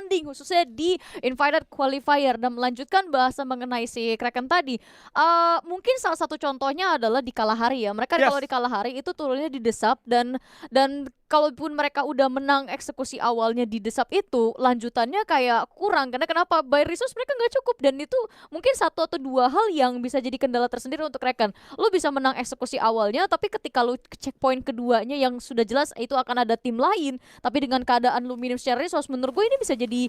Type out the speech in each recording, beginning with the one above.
bertanding khususnya di Invited Qualifier dan melanjutkan bahasa mengenai si Kraken tadi. Mungkin salah satu contohnya adalah di Kalahari ya. Mereka kalau di Yes. Kalahari itu turunnya di Desap dan kalaupun mereka udah menang eksekusi awalnya di Desap itu, lanjutannya kayak kurang karena kenapa? By resource mereka nggak cukup dan itu mungkin satu atau dua hal yang bisa jadi kendala tersendiri untuk Kraken. Lu bisa menang eksekusi awalnya, tapi ketika lu ke checkpoint keduanya yang sudah jelas itu akan ada tim lain, tapi dengan keadaan lu minim secara resource, menurut gue ini bisa jadi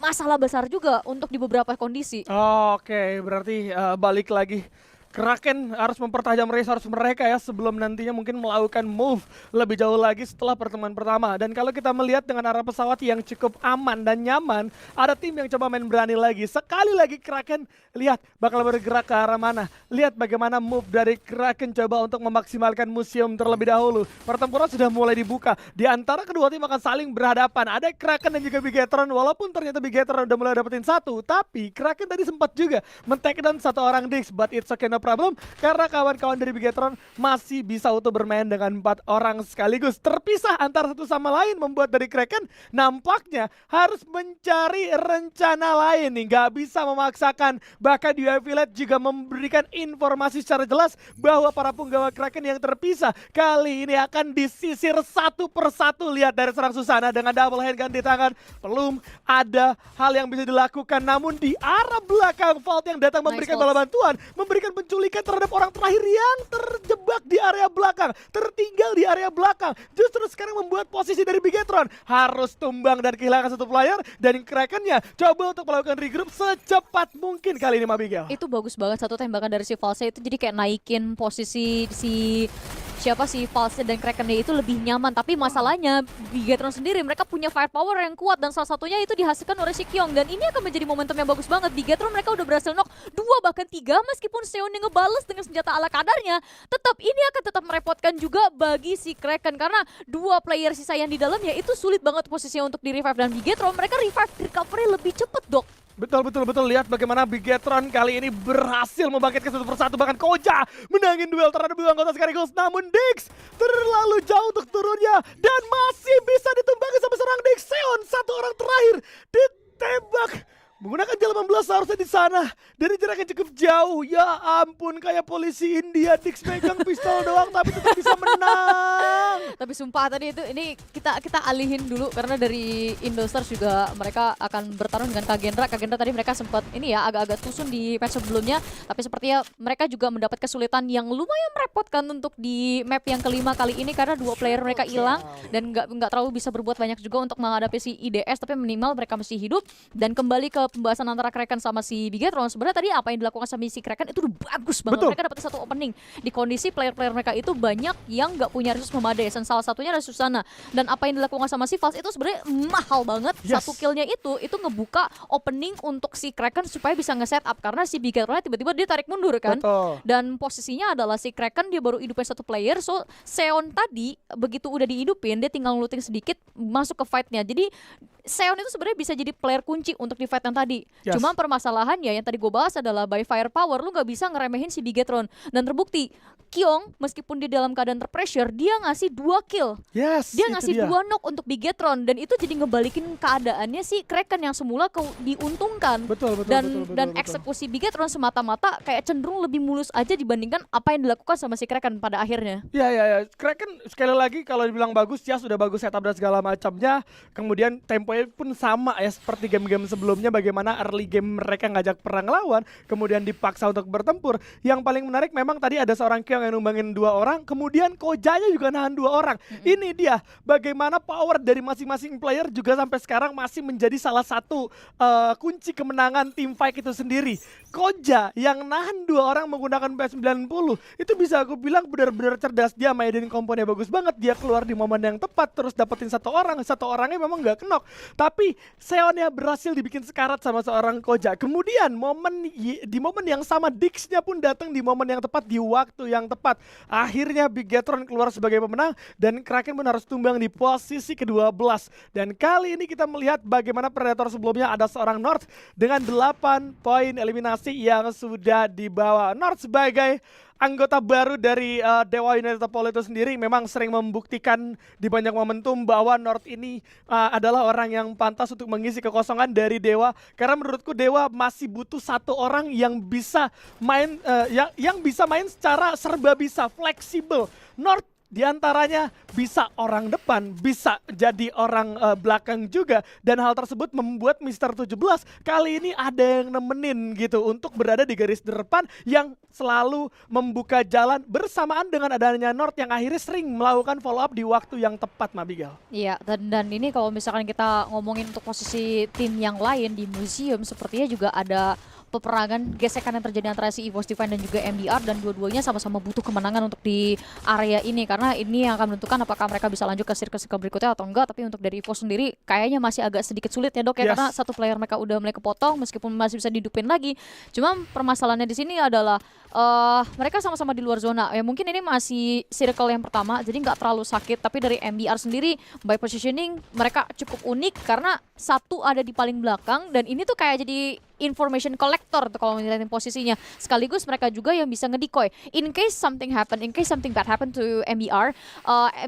masalah besar juga untuk di beberapa kondisi. Oke, berarti balik lagi. Kraken harus mempertajam resource mereka ya sebelum nantinya mungkin melakukan move lebih jauh lagi setelah pertemuan pertama. Dan kalau kita melihat dengan arah pesawat yang cukup aman dan nyaman, ada tim yang coba main berani lagi. Sekali lagi Kraken lihat bakal bergerak ke arah mana. Lihat bagaimana move dari Kraken coba untuk memaksimalkan museum terlebih dahulu. Pertempuran sudah mulai dibuka. Di antara kedua tim akan saling berhadapan. Ada Kraken dan juga Bigetron. Walaupun ternyata Bigetron udah mulai dapetin satu, tapi Kraken tadi sempat juga men-take down satu orang Dix, but it's okay, no problem, karena kawan-kawan dari Bigetron masih bisa utuh bermain dengan 4 orang sekaligus. Terpisah antara satu sama lain membuat dari Kraken nampaknya harus mencari rencana lain nih. Gak bisa memaksakan. Bahkan di Village juga memberikan informasi secara jelas bahwa para punggawa Kraken yang terpisah kali ini akan disisir satu persatu. Lihat dari serang Susana dengan double handgun di tangan. Belum ada hal yang bisa dilakukan. Namun di arah belakang Vault yang datang memberikan bala bantuan, memberikan penculikan terhadap orang terakhir yang terjebak di area belakang, tertinggal di area belakang. Justru sekarang membuat posisi dari Bigetron harus tumbang dan kehilangan satu player, dan Krakennya coba untuk melakukan regroup secepat mungkin kali ini Mabigel. Itu bagus banget satu tembakan dari si False itu jadi kayak naikin posisi si siapa sih False dan Krakennya itu lebih nyaman. Tapi masalahnya Bigetron sendiri mereka punya firepower yang kuat dan salah satunya itu dihasilkan oleh si Kyong, dan ini akan menjadi momentum yang bagus banget. Bigetron mereka udah berhasil knock 2 bahkan 3, meskipun Seon yang ngebales dengan senjata ala kadarnya, tetap ini akan tetap merepotkan juga bagi si Kraken karena 2 player sisa yang di dalamnya itu sulit banget posisinya untuk di revive, dan Bigetron mereka revive recovery lebih cepet dok. Betul. Lihat bagaimana Bigetron kali ini berhasil membangkitkan satu persatu. Bahkan Koja menangin duel terhadap dua anggota sekaligus. Namun Dix terlalu jauh untuk turunnya. Dan masih bisa ditumbangi sama serang Dix. Seon satu orang terakhir ditembak menggunakan J18 seharusnya di sana dari jarak yang cukup jauh. Ya ampun, kayak polisi India. Dix megang pistol doang tapi tetap bisa menang. Tapi sumpah tadi itu ini kita alihin dulu karena dari Indostars juga mereka akan bertarung dengan Kagendra. Kagendra tadi mereka sempat ini ya agak-agak tusun di match sebelumnya, tapi sepertinya mereka juga mendapat kesulitan yang lumayan merepotkan untuk di map yang kelima kali ini karena 2 player mereka hilang dan nggak terlalu bisa berbuat banyak juga untuk menghadapi si IDS, tapi minimal mereka masih hidup. Dan kembali ke pembahasan antara Kraken sama si Bigetron, sebenarnya tadi apa yang dilakukan sama si Kraken itu udah bagus banget. Betul. Mereka dapat satu opening di kondisi player-player mereka itu banyak yang nggak punya resource memadai, dan salah satunya ada Susana. Dan apa yang dilakukan sama si False itu sebenarnya mahal banget. Yes. Satu killnya itu ngebuka opening untuk si Kraken supaya bisa nge-set up karena si Bigetron tiba-tiba dia tarik mundur kan. Betul. Dan posisinya adalah si Kraken dia baru hidupin satu player, so Seon tadi begitu udah dihidupin dia tinggal looting sedikit masuk ke fightnya. Jadi Seon itu sebenarnya bisa jadi player kunci untuk di fight yang tadi. Yes. Cuma permasalahannya yang tadi gue bahas adalah by firepower lu nggak bisa ngeremehin si Bigetron, dan terbukti Kyong meskipun di dalam keadaan terpressure dia ngasih 2 kill. Yes, Dia itu ngasih 2 knock untuk Bigetron, dan itu jadi ngebalikin keadaannya si Kraken yang semula diuntungkan. Betul. Dan eksekusi Bigetron semata-mata kayak cenderung lebih mulus aja dibandingkan apa yang dilakukan sama si Kraken pada akhirnya. Ya. Kraken sekali lagi kalau dibilang bagus ya sudah bagus setup dan segala macamnya. Kemudian temponya pun sama ya seperti game-game sebelumnya, bagaimana early game mereka ngajak perang lawan, kemudian dipaksa untuk bertempur. Yang paling menarik memang tadi ada seorang Kyong yang numbangin 2 orang, kemudian Kojanya juga nahan 2 orang. Ini dia bagaimana power dari masing-masing player juga sampai sekarang masih menjadi salah satu kunci kemenangan tim fight itu sendiri. Koja yang nahan 2 orang menggunakan P90 itu bisa aku bilang benar-benar cerdas. Dia mainin komponnya bagus banget, dia keluar di momen yang tepat terus dapetin satu orangnya memang nggak kenok, tapi Seonnya berhasil dibikin sekarat sama seorang Koja. Kemudian di momen yang sama Dix-nya pun datang di momen yang tepat di waktu yang tepat. Akhirnya Bigetron keluar sebagai pemenang dan Kraken pun harus tumbang di posisi ke-12. Dan kali ini kita melihat bagaimana Predator sebelumnya ada seorang North dengan 8 poin eliminasi yang sudah dibawa. North sebagai anggota baru dari Dewa United Poll itu sendiri memang sering membuktikan di banyak momentum bahwa North ini adalah orang yang pantas untuk mengisi kekosongan dari Dewa. Karena menurutku Dewa masih butuh satu orang yang bisa main yang bisa main secara serba bisa, fleksibel. North di antaranya bisa orang depan, bisa jadi orang belakang juga. Dan hal tersebut membuat Mister 17 kali ini ada yang nemenin gitu untuk berada di garis depan yang selalu membuka jalan bersamaan dengan adanya North yang akhirnya sering melakukan follow up di waktu yang tepat, Mabigail. Iya, dan ini kalau misalkan kita ngomongin untuk posisi tim yang lain di museum, sepertinya juga ada peperangan gesekan yang terjadi antara si EVOS Divine dan juga MDR, dan dua-duanya sama-sama butuh kemenangan untuk di area ini karena ini yang akan menentukan apakah mereka bisa lanjut ke circle berikutnya atau enggak. Tapi untuk dari EVOS sendiri kayaknya masih agak sedikit sulit ya dok ya, karena satu player mereka udah mulai kepotong meskipun masih bisa dihidupin lagi. Cuma permasalahannya di sini adalah mereka sama-sama di luar zona ya, mungkin ini masih circle yang pertama jadi nggak terlalu sakit. Tapi dari MDR sendiri by positioning mereka cukup unik karena satu ada di paling belakang dan ini tuh kayak jadi information collector tuh kalau ngeliatin posisinya. Sekaligus mereka juga yang bisa ngedecoy. In case something bad happen to MBR,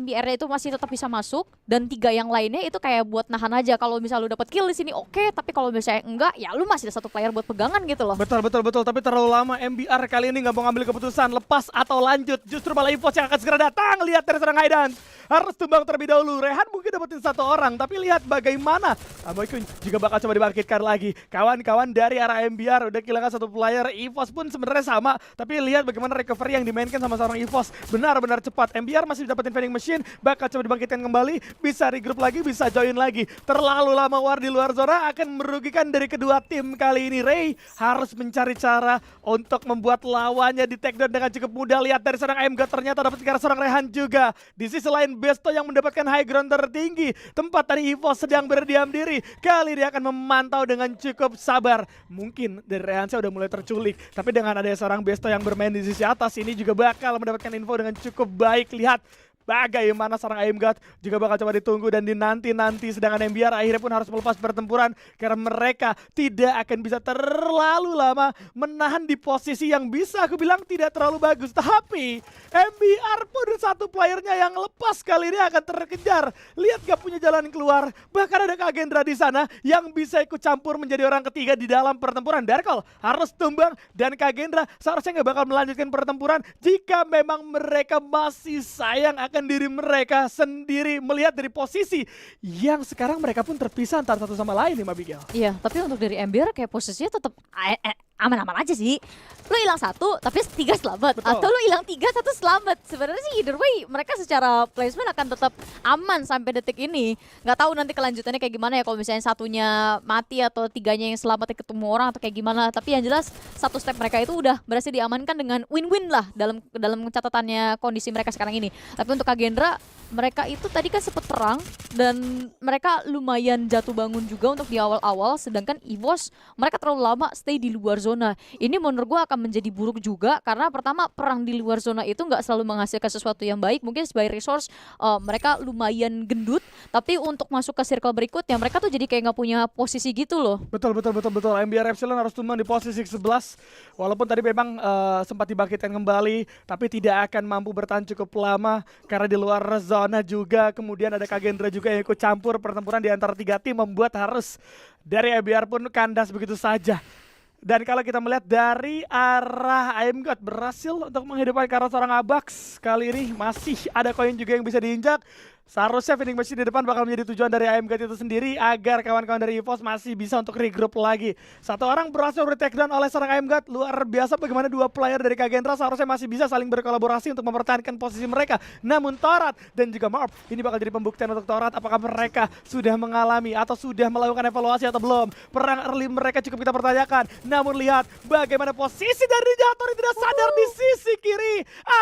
MBR-nya itu masih tetap bisa masuk dan tiga yang lainnya itu kayak buat nahan aja. Kalau misalnya lu dapat kill di sini oke, tapi kalau misalnya enggak ya lu masih ada satu player buat pegangan gitu loh. Betul, tapi terlalu lama MBR kali ini nggak mau ngambil keputusan lepas atau lanjut. Justru malah EVOS yang akan segera datang. Lihat dari seorang Haidans harus tumbang terlebih dahulu. Rehan mungkin dapetin satu orang, tapi lihat bagaimana Amoykun juga bakal coba dibangkitkan lagi. Kawan-kawan dari arah MBR udah kehilangan satu player. EVOS pun sebenarnya sama, tapi lihat bagaimana recovery yang dimainkan sama seorang EVOS benar-benar cepat. MBR masih dapetin vending machine, bakal coba dibangkitkan kembali, bisa regroup lagi, bisa join lagi. Terlalu lama war di luar zona akan merugikan dari kedua tim kali ini. Ray harus mencari cara untuk membuat lawannya di take down dengan cukup mudah. Lihat dari seorang AMG ternyata dapat sekarang seorang Rehan juga. Di sisi lain Besto yang mendapatkan high ground tertinggi. Tempat tadi EVOS sedang berdiam diri. Kali dia akan memantau dengan cukup sabar. Mungkin dari Rehansa udah mulai terculik, tapi dengan ada seorang Besto yang bermain di sisi atas ini juga bakal mendapatkan info dengan cukup baik. Lihat bagaimana seorang Aim God juga bakal coba ditunggu dan dinanti-nanti, sedangkan MBR akhirnya pun harus melepas pertempuran karena mereka tidak akan bisa terlalu lama menahan di posisi yang bisa aku bilang tidak terlalu bagus. Tapi MBR pun satu playernya yang lepas kali ini akan terkejar. Lihat gak punya jalan keluar, bahkan ada Kagendra di sana yang bisa ikut campur menjadi orang ketiga di dalam pertempuran. Darkol harus tumbang dan Kagendra seharusnya gak bakal melanjutkan pertempuran jika memang mereka masih sayang akan diri mereka sendiri. Melihat dari posisi yang sekarang mereka pun terpisah antara satu sama lain nih Mabigail. Iya, tapi untuk dari MBR kayak posisinya tetap aman-aman aja sih. Lu hilang satu tapi tiga selamat. Betul. Atau lu hilang tiga satu selamat. Sebenarnya sih either way mereka secara placement akan tetap aman sampai detik ini. Nggak tahu nanti kelanjutannya kayak gimana ya kalau misalnya satunya mati atau tiganya yang selamat ketemu orang atau kayak gimana. Tapi yang jelas satu step mereka itu udah berhasil diamankan dengan win-win lah dalam catatannya kondisi mereka sekarang ini. Tapi untuk Kagendra mereka itu tadi kan sempat perang dan mereka lumayan jatuh bangun juga untuk di awal-awal, sedangkan EVOS mereka terlalu lama stay di luar zona. Ini menurut gue akan menjadi buruk juga karena pertama perang di luar zona itu nggak selalu menghasilkan sesuatu yang baik. Mungkin sebagai resource mereka lumayan gendut, tapi untuk masuk ke circle berikutnya mereka tuh jadi kayak nggak punya posisi gitu loh. Betul. MBR Epsilon harus tumbang di posisi 11 walaupun tadi memang sempat dibangkitkan kembali, tapi tidak akan mampu bertahan cukup lama karena di luar zona juga. Kemudian ada Kagendra juga yang ikut campur pertempuran di antara tiga tim, membuat harus dari MBR pun kandas begitu saja. Dan kalau kita melihat dari arah I'm God berhasil untuk menghidupkan karena seorang Abax, kali ini masih ada koin juga yang bisa diinjak. Seharusnya vending machine di depan bakal menjadi tujuan dari AM God itu sendiri agar kawan-kawan dari EVOS masih bisa untuk regroup lagi. Satu orang berhasil di-take down oleh seorang AM God. Luar biasa bagaimana dua player dari Kagendra seharusnya masih bisa saling berkolaborasi untuk mempertahankan posisi mereka. Namun Torat dan juga Marv ini bakal jadi pembuktian untuk Torat apakah mereka sudah mengalami atau sudah melakukan evaluasi atau belum. Perang early mereka cukup kita pertanyakan. Namun lihat bagaimana posisi dari Jatori tidak sadar di sisi kiri.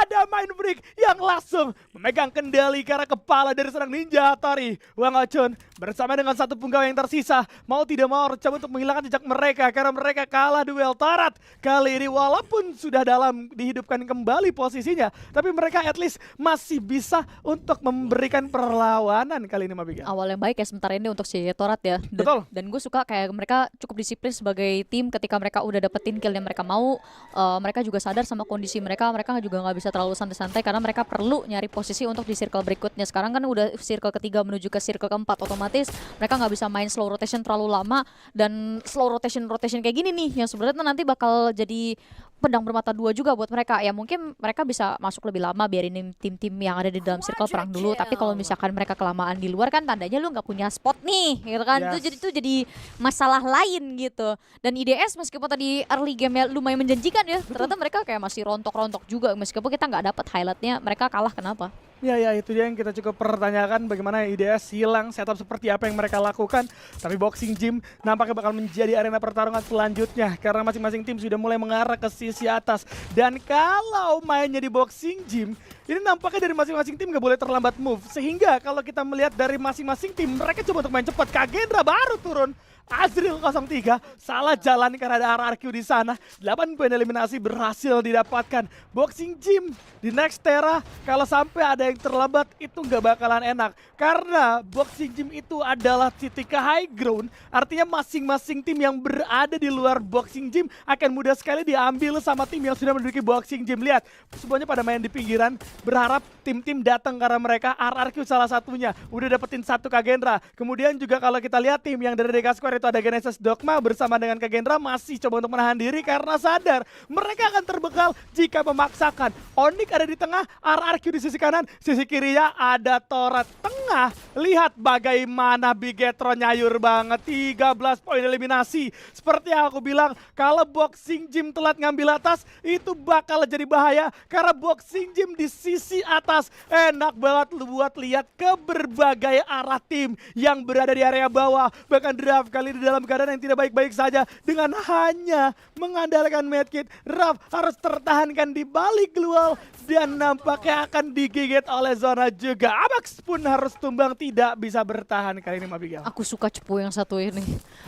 Ada Mindbreak yang langsung memegang kendali karena kepala dari seorang Ninja Hattori. Wang Ocun bersama dengan satu punggawa yang tersisa mau tidak mau harus coba untuk menghilangkan jejak mereka karena mereka kalah duel Torat kali ini. Walaupun sudah dalam dihidupkan kembali posisinya, tapi mereka at least masih bisa untuk memberikan perlawanan kali ini, Mabiga. Awal yang baik ya sementara ini untuk si Torat ya. Betul. Dan gue suka kayak mereka cukup disiplin sebagai tim ketika mereka udah dapetin kill yang mereka mau. Mereka juga sadar sama kondisi mereka juga nggak bisa terlalu santai-santai karena mereka perlu nyari posisi untuk di circle berikutnya. Sekarang kan udah circle ketiga menuju ke circle keempat, otomatis mereka nggak bisa main slow rotation terlalu lama, dan slow rotation kayak gini nih yang sebenarnya nanti bakal jadi pedang bermata dua juga buat mereka. Ya mungkin mereka bisa masuk lebih lama biarin tim-tim yang ada di dalam circle perang dulu, tapi kalau misalkan mereka kelamaan di luar kan tandanya lu nggak punya spot nih gitu kan. Yes. Itu jadi masalah lain gitu. Dan IDS meskipun tadi early game-nya lumayan menjanjikan ya, ternyata mereka kayak masih rontok-rontok juga meskipun kita nggak dapat highlightnya mereka kalah kenapa. Ya itu dia yang kita cukup pertanyakan, bagaimana IDS hilang, setup seperti apa yang mereka lakukan. Tapi Boxing Gym nampaknya bakal menjadi arena pertarungan selanjutnya karena masing-masing tim sudah mulai mengarah ke sisi atas. Dan kalau mainnya di Boxing Gym, ini nampaknya dari masing-masing tim gak boleh terlambat move. Sehingga kalau kita melihat dari masing-masing tim, mereka coba untuk main cepat. Kagendra baru turun. Azril 03 salah jalan karena ada RRQ di sana. 8 poin eliminasi berhasil didapatkan. Boxing Gym di Next Terra kalau sampai ada yang terlambat itu nggak bakalan enak karena Boxing Gym itu adalah titik ke high ground. Artinya masing-masing tim yang berada di luar Boxing Gym akan mudah sekali diambil sama tim yang sudah menduduki Boxing Gym. Lihat, semuanya pada main di pinggiran berharap tim-tim datang karena mereka. RRQ salah satunya udah dapetin satu Kagendra. Kemudian juga kalau kita lihat tim yang dari DK Square itu ada Genesis Dogma bersama dengan Kagendra masih coba untuk menahan diri karena sadar mereka akan terbekal jika memaksakan. Onyx ada di tengah, RRQ di sisi kanan, sisi kirinya ada Torat tengah. Lihat bagaimana Bigetron nyayur banget, 13 poin eliminasi. Seperti yang aku bilang, kalau Boxing Gym telat ngambil atas itu bakal jadi bahaya karena Boxing Gym di sisi atas enak banget lu buat lihat ke berbagai arah tim yang berada di area bawah. Bahkan Draft kali di dalam keadaan yang tidak baik-baik saja dengan hanya mengandalkan medkit. Raf harus tertahankan di balik glual dan nampaknya akan digigit oleh Zona juga. Abax pun harus tumbang, tidak bisa bertahan kali ini, Mabigail. Aku suka cepu yang satu ini.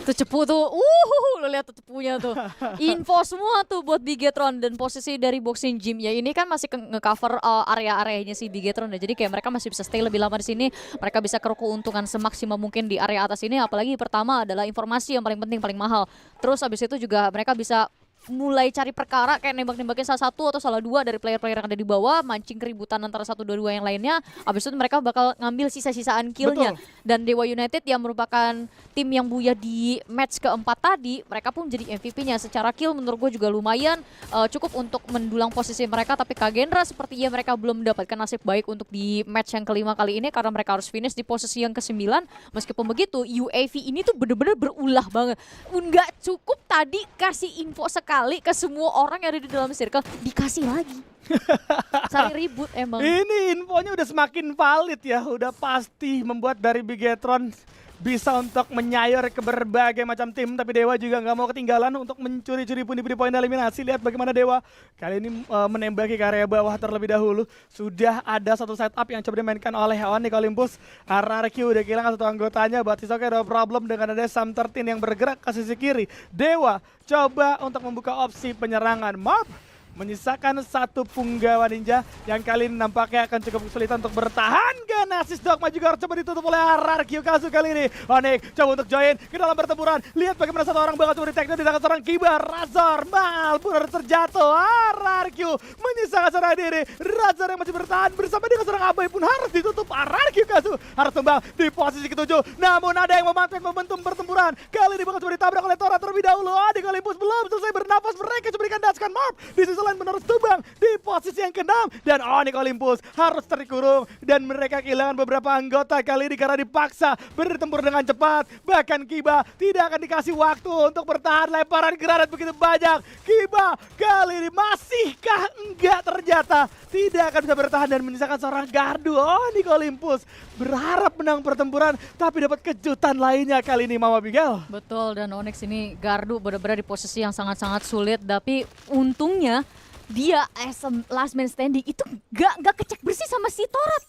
Tuh cepu tuh, lo lihat tuh cepunya tuh. Info semua tuh buat Bigetron dan posisi dari Boxing Gym ya ini kan masih nge-cover area-areanya si Bigetron ya. Jadi kayak mereka masih bisa stay lebih lama di sini. Mereka bisa keuntungan semaksimal mungkin di area atas ini. Apalagi pertama adalah informasi yang paling penting, paling mahal. Terus habis itu juga mereka bisa mulai cari perkara kayak nembak-nembakin salah satu atau salah dua dari player-player yang ada di bawah, mancing keributan antara satu dua yang lainnya. Habis itu mereka bakal ngambil sisa-sisaan killnya. Dan Dewa United yang merupakan tim yang buya di match keempat tadi, mereka pun jadi MVP-nya. Secara kill menurut gue juga lumayan cukup untuk mendulang posisi mereka. Tapi Kagendra sepertinya mereka belum mendapatkan nasib baik untuk di match yang kelima kali ini karena mereka harus finish di posisi yang ke-9. Meskipun begitu, UAV ini tuh bener-bener berulah banget. Nggak cukup tadi kasih info sekali ke semua orang yang ada di dalam circle, dikasih lagi. Cari ribut emang. Ini infonya udah semakin valid ya, udah pasti membuat dari Bigetron bisa untuk menyayur ke berbagai macam tim. Tapi Dewa juga nggak mau ketinggalan untuk mencuri-curi pundi-pundi poin eliminasi. Lihat bagaimana Dewa kali ini menembaki ke area bawah terlebih dahulu. Sudah ada satu setup yang coba dimainkan oleh Onyx Olympus. RRQ udah kehilangan satu anggotanya, but it's okay, ada problem dengan ada Sam 13 yang bergerak ke sisi kiri. Dewa coba untuk membuka opsi penyerangan. Menyisakan satu punggawa ninja yang kali ini nampaknya akan cukup kesulitan untuk bertahan. Genesis Dogma juga harus coba ditutup oleh RRQ Kazu kali ini. Onyx coba untuk join ke dalam pertempuran. Lihat bagaimana satu orang bakal coba di-take-down di tangan seorang Kibar. Razor Mal pun harus terjatuh. RRQ menyisakan seorang diri. Razor yang masih bertahan bersama dengan seorang Abai pun harus ditutup. RRQ Kazu harus tumbang di posisi ke-7. Namun ada yang memanfaatkan momentum pertempuran. Kali ini bakal coba ditabrak oleh Tora terlebih dahulu. Onyx Olympus belum selesai bernafas. Mereka coba berikan daskan Marp. Di sisi lain menerus tumbang di posisi yang ke-6 dan Onyx Olympus harus terkurung dan mereka kehilangan beberapa anggota kali ini karena dipaksa bertempur dengan cepat. Bahkan Kiba tidak akan dikasih waktu untuk bertahan, lemparan granat begitu banyak. Kiba kali ini masihkah enggak, ternyata tidak akan bisa bertahan dan menyisakan seorang gardu. Onyx Olympus berharap menang pertempuran tapi dapat kejutan lainnya kali ini, Mama Abigail. Betul, dan Onyx ini gardu benar-benar di posisi yang sangat-sangat sulit, tapi untungnya dia as a last man standing itu gak kecek bersih sama si Torat.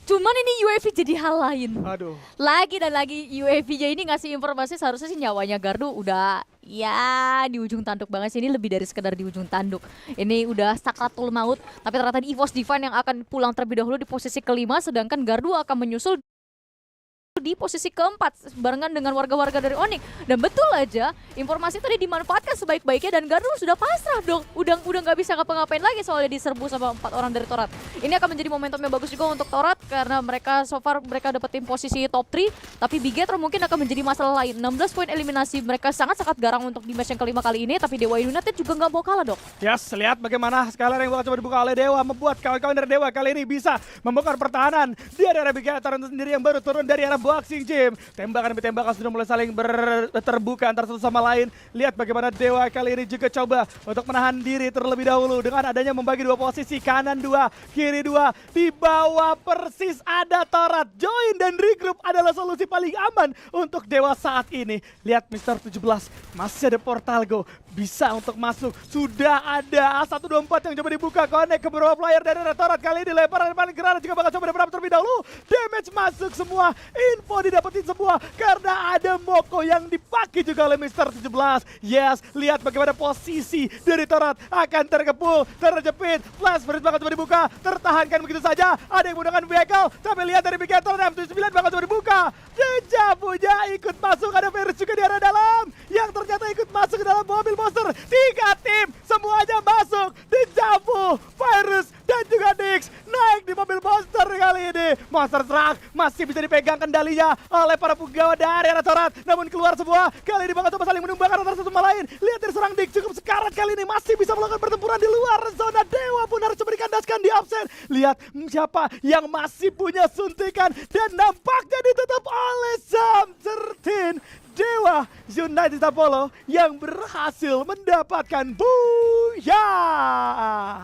Cuman ini UAV jadi hal lain. Aduh. Lagi dan lagi UAV-nya ini ngasih informasi seharusnya sih nyawanya Gardu udah ya di ujung tanduk banget sih. Ini lebih dari sekedar di ujung tanduk. Ini udah sakratul maut. Tapi ternyata di EVOS Divine yang akan pulang terlebih dahulu di posisi kelima. Sedangkan Gardu akan menyusul di posisi keempat barengan dengan warga-warga dari Onyx. Dan betul aja informasi tadi dimanfaatkan sebaik-baiknya dan Gardu sudah pasrah dong. Udah nggak bisa ngapa-ngapain lagi soalnya diserbu sama 4 orang dari Torat. Ini akan menjadi momentum yang bagus juga untuk Torat karena mereka so far mereka dapetin posisi top 3, tapi Bigetron mungkin akan menjadi masalah lain. 16 poin eliminasi mereka sangat-sangat garang untuk di match yang kelima kali ini, tapi Dewa United juga nggak mau kalah, Dok. Yes, lihat bagaimana Skylar yang bakal coba dibuka oleh Dewa membuat kawan-kawan dari Dewa kali ini bisa membongkar pertahanan. Dia dari Bigetron sendiri yang baru turun dari arah boxing gym. Tembakan demi tembakan sudah mulai saling terbuka antara satu sama lain. Lihat bagaimana Dewa kali ini juga coba untuk menahan diri terlebih dahulu dengan adanya membagi 2 posisi, kanan 2, kiri 2. Di bawah persis ada Torat. Join dan regroup adalah solusi paling aman untuk Dewa saat ini. Lihat Mister 17 masih ada Portal Go. Bisa untuk masuk. Sudah ada A124 yang coba dibuka. Connect ke beberapa player dari Torat. Kali ini lemparan paling gerana juga bakal coba diberapa terlebih dahulu. Damage masuk semua. Info didapetin semua. Karena ada Moko yang dipakai juga oleh Mister 17. Yes, lihat bagaimana posisi dari Torat akan terkepul, terjepit. Flash Burst bakal coba dibuka. Tertahankan begitu saja. Ada yang menggunakan vehicle. Tapi lihat dari Bigetron M79 bakal coba dibuka. Deja punya ikut masuk. Ada Virus juga di arah dalam. Yang ternyata ikut masuk ke dalam mobil monster. 3 tim semuanya masuk. Dejavu, Virus dan juga Nix naik di mobil monster kali ini. Monster Truck masih bisa dipegang kendalinya oleh para penggawa dari arah Torat. Namun keluar semua. Kali ini bakal coba saling menumbangkan antara satu sama lain. Lihat dari serang Nix cukup sekarat kali ini. Masih bisa melakukan pertempuran di luar zona. Dewa pun harus memberikan daskan di absen. Lihat siapa yang masih punya suntikan. Dan nampaknya ditutup oleh Sam 13. Dewa United Apollo yang berhasil mendapatkan booyah.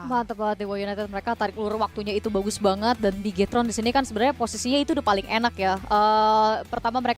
Mantap banget Dewa United, mereka tarik ulur waktunya itu bagus banget dan Bigetron di sini kan sebenarnya posisinya itu udah paling enak ya. Pertama mereka